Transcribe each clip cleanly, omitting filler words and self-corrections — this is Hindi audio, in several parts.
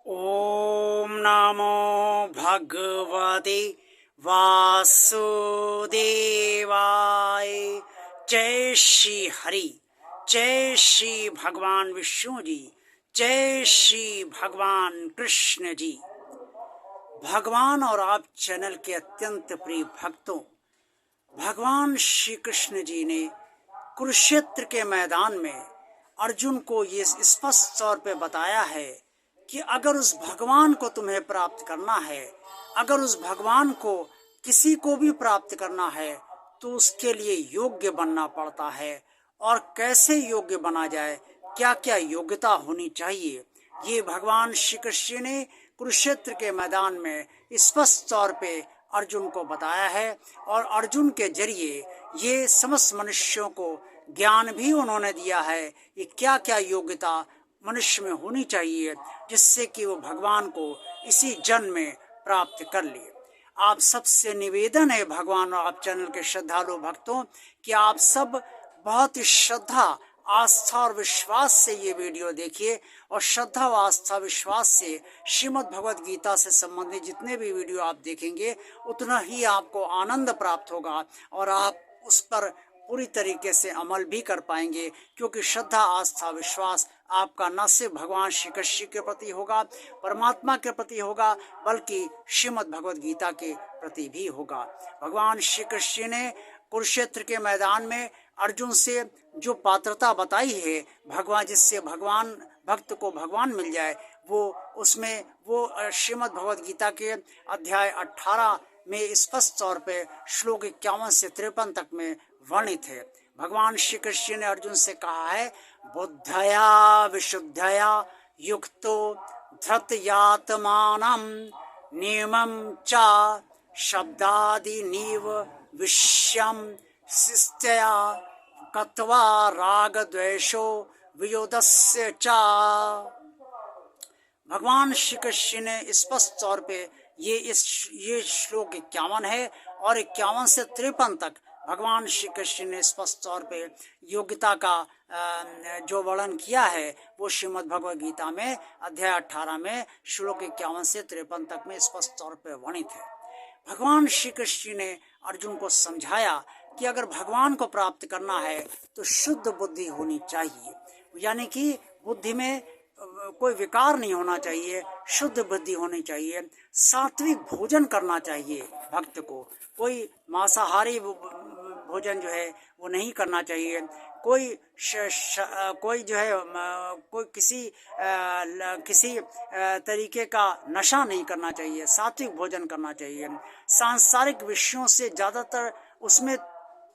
ओम नमो भगवते वासुदेवाय। जय श्री हरि, जय श्री भगवान विष्णु जी, जय श्री भगवान कृष्ण जी। भगवान और आप चैनल के अत्यंत प्रिय भक्तों, भगवान श्री कृष्ण जी ने कुरुक्षेत्र के मैदान में अर्जुन को ये स्पष्ट तौर पे बताया है कि अगर उस भगवान को तुम्हें प्राप्त करना है, अगर उस भगवान को किसी को भी प्राप्त करना है तो उसके लिए योग्य बनना पड़ता है। और कैसे योग्य बना जाए, क्या क्या योग्यता होनी चाहिए, ये भगवान श्री कृष्ण ने कुरुक्षेत्र के मैदान में स्पष्ट तौर पे अर्जुन को बताया है। और अर्जुन के जरिए ये समस्त मनुष्यों को ज्ञान भी उन्होंने दिया है कि क्या क्या योग्यता मनुष्य में होनी चाहिए जिससे कि वो भगवान को इसी जन्म में प्राप्त कर ले। आप सबसे निवेदन है भगवान और आप चैनल के श्रद्धालु भक्तों कि आप सब बहुत ही श्रद्धा, आस्था और विश्वास से ये वीडियो देखिए। और श्रद्धा व आस्था विश्वास से श्रीमद् भगवद गीता से संबंधित जितने भी वीडियो आप देखेंगे उतना ही आपको आनंद प्राप्त होगा और आप उस पर पूरी तरीके से अमल भी कर पाएंगे। क्योंकि श्रद्धा, आस्था, विश्वास आपका न सिर्फ भगवान श्री कृष्ण के प्रति होगा, परमात्मा के प्रति होगा, बल्कि श्रीमद् भगवद गीता के प्रति भी होगा। भगवान श्री कृष्ण ने कुरुक्षेत्र के मैदान में अर्जुन से जो पात्रता बताई है, भगवान जिससे भगवान भक्त को भगवान मिल जाए, वो उसमें वो श्रीमद् भगवद गीता के अध्याय 18 में स्पष्ट तौर पे श्लोक 51 से 53 तक में वर्णित है। भगवान श्री कृष्ण ने अर्जुन से कहा है, बुद्धया विशुद्धया युक्तो धृतयात्मानं नियमं च शब्दादि नीव विषयं शिष्टया कत्वा राग द्वेषो वियोधस्य च। भगवान श्री कृष्ण ने स्पष्ट तौर पे ये श्लोक 51 है और 51 से 53 तक भगवान श्री कृष्ण ने स्पष्ट तौर पे योग्यता का जो वर्णन किया है वो श्रीमद् भगवद गीता में अध्याय 18 में श्लोक 51 से 53 तक में स्पष्ट तौर पे वर्णित है। भगवान श्री कृष्ण ने अर्जुन को समझाया कि अगर भगवान को प्राप्त करना है तो शुद्ध बुद्धि होनी चाहिए, यानी कि बुद्धि में कोई विकार नहीं होना चाहिए, शुद्ध बुद्धि होनी चाहिए। सात्विक भोजन करना चाहिए भक्त को, कोई मांसाहारी भोजन जो है वो नहीं करना चाहिए, कोई जो है कोई किसी तरीके का नशा नहीं करना चाहिए, सात्विक भोजन करना चाहिए। सांसारिक विषयों से ज़्यादातर उसमें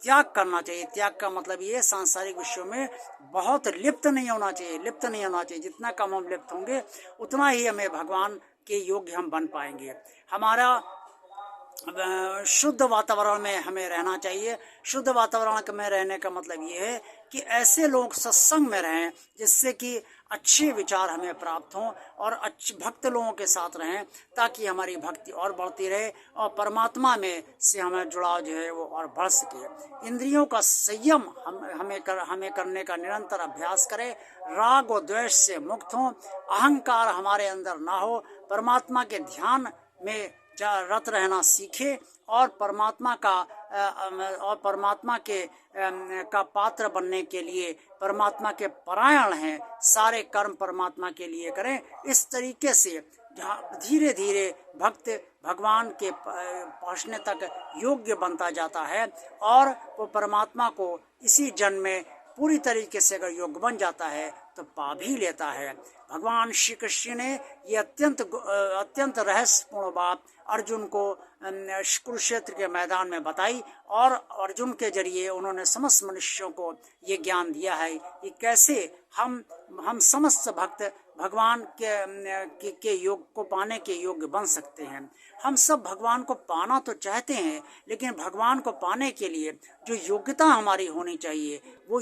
त्याग करना चाहिए। त्याग का मतलब ये सांसारिक विषयों में बहुत लिप्त नहीं होना चाहिए। जितना कम हम लिप्त होंगे उतना ही हमें भगवान के योग्य हम बन पाएंगे। हमारा शुद्ध वातावरण में हमें रहना चाहिए। शुद्ध वातावरण में रहने का मतलब ये है कि ऐसे लोग सत्संग में रहें जिससे कि अच्छे विचार हमें प्राप्त हों और अच्छे भक्त लोगों के साथ रहें, ताकि हमारी भक्ति और बढ़ती रहे और परमात्मा में से हमें जुड़ाव जो है वो और बढ़ सके। इंद्रियों का संयम हमें करने का निरंतर अभ्यास करें। राग और द्वेष से मुक्त हों, अहंकार हमारे अंदर ना हो, परमात्मा के ध्यान में रत रहना सीखे और परमात्मा के का पात्र बनने के लिए परमात्मा के परायण हैं, सारे कर्म परमात्मा के लिए करें। इस तरीके से धीरे धीरे भक्त भगवान के पहुँचने तक योग्य बनता जाता है और वो परमात्मा को इसी जन्म में पूरी तरीके से अगर योग्य बन जाता है तो पा भी लेता है। भगवान श्री कृष्ण ने ये अत्यंत रहस्यपूर्ण बात अर्जुन को कुरुक्षेत्र के मैदान में बताई और अर्जुन के जरिए उन्होंने समस्त मनुष्यों को ये ज्ञान दिया है कि कैसे हम समस्त भक्त भगवान के योग को पाने के योग्य बन सकते हैं। हम सब भगवान को पाना तो चाहते हैं, लेकिन भगवान को पाने के लिए जो योग्यता हमारी होनी चाहिए वो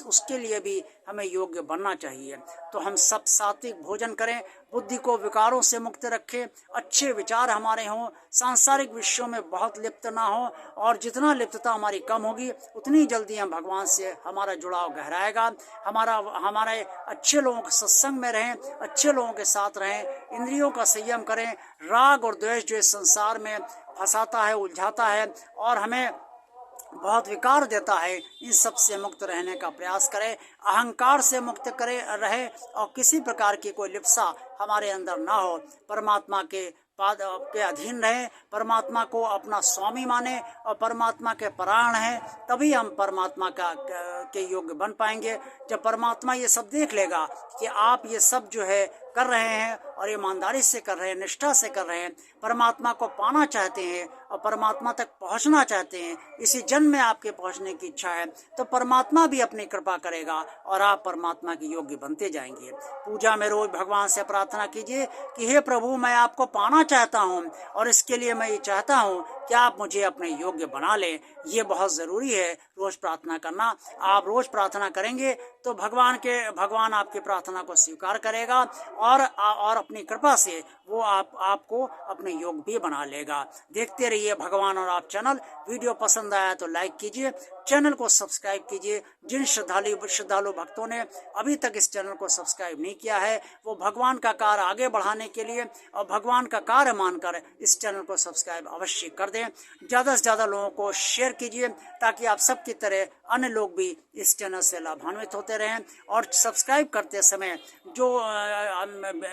उसके लिए भी हमें योग्य बनना चाहिए। तो हम सब सात्विक भोजन करें, बुद्धि को विकारों से मुक्त रखें, अच्छे विचार हमारे हों, सांसारिक विषयों में बहुत लिप्त ना हो, और जितना लिप्तता हमारी कम होगी उतनी जल्दी हम भगवान से हमारा जुड़ाव गहराएगा। हमारे अच्छे लोगों के सत्संग में रहें, अच्छे लोगों के साथ रहें, इंद्रियों का संयम करें। राग और द्वेष जो इस संसार में फंसाता है, उलझाता है और हमें बहुत विकार देता है, इन सब से मुक्त रहने का प्रयास करें। अहंकार से मुक्त रहे और किसी प्रकार की कोई लिप्सा हमारे अंदर ना हो। परमात्मा के पाद के अधीन रहें, परमात्मा को अपना स्वामी माने और परमात्मा के परायण हैं, तभी हम परमात्मा के योग्य बन पाएंगे। जब परमात्मा ये सब देख लेगा कि आप ये सब जो है कर रहे हैं और ईमानदारी से कर रहे हैं, निष्ठा से कर रहे हैं, परमात्मा को पाना चाहते हैं और परमात्मा तक पहुंचना चाहते हैं, इसी जन्म में आपके पहुंचने की इच्छा है, तो परमात्मा भी अपनी कृपा करेगा और आप परमात्मा के योग्य बनते जाएंगे। पूजा में रोज भगवान से प्रार्थना कीजिए कि हे प्रभु, मैं आपको पाना चाहता हूँ और इसके लिए मैं ये चाहता हूँ कि आप मुझे अपने योग्य बना लें। ये बहुत ज़रूरी है रोज़ प्रार्थना करना। आप रोज़ प्रार्थना करेंगे तो भगवान आपकी प्रार्थना को स्वीकार करेगा और अपनी कृपा से वो आपको अपने योग भी बना लेगा। देखते रहिए भगवान और आप चैनल। वीडियो पसंद आया तो लाइक कीजिए, चैनल को सब्सक्राइब कीजिए। जिन श्रद्धालु भक्तों ने अभी तक इस चैनल को सब्सक्राइब नहीं किया है, वो भगवान का कार्य आगे बढ़ाने के लिए और भगवान का कार्य मानकर इस चैनल को सब्सक्राइब अवश्य कर दें। ज़्यादा से ज़्यादा लोगों को शेयर कीजिए ताकि आप सबकी तरह अन्य लोग भी इस चैनल से लाभान्वित होते रहें। और सब्सक्राइब करते समय जो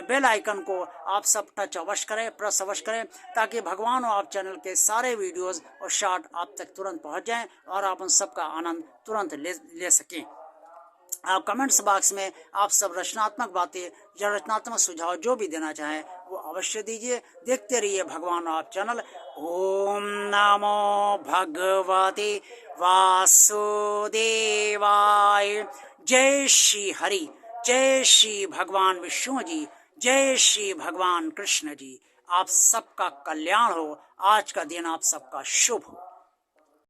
बेल आइकन को आप सब टच अवश्य करें, प्रेस अवश्य करें, ताकि भगवान और आप चैनल के सारे वीडियोस और शॉर्ट आप तक तुरंत पहुंच जाएं और आप उन सब का आनंद तुरंत ले सकें। आप कमेंट्स बॉक्स में आप सब रचनात्मक बातें या रचनात्मक सुझाव जो भी देना चाहें वो अवश्य दीजिए। देखते रहिए भगवान और आप चैनल। ओम नमो भगवते वासुदेवाय। जय श्री हरि, जय श्री भगवान विष्णु जी, जय श्री भगवान कृष्ण जी। आप सबका कल्याण हो, आज का दिन आप सबका शुभ हो।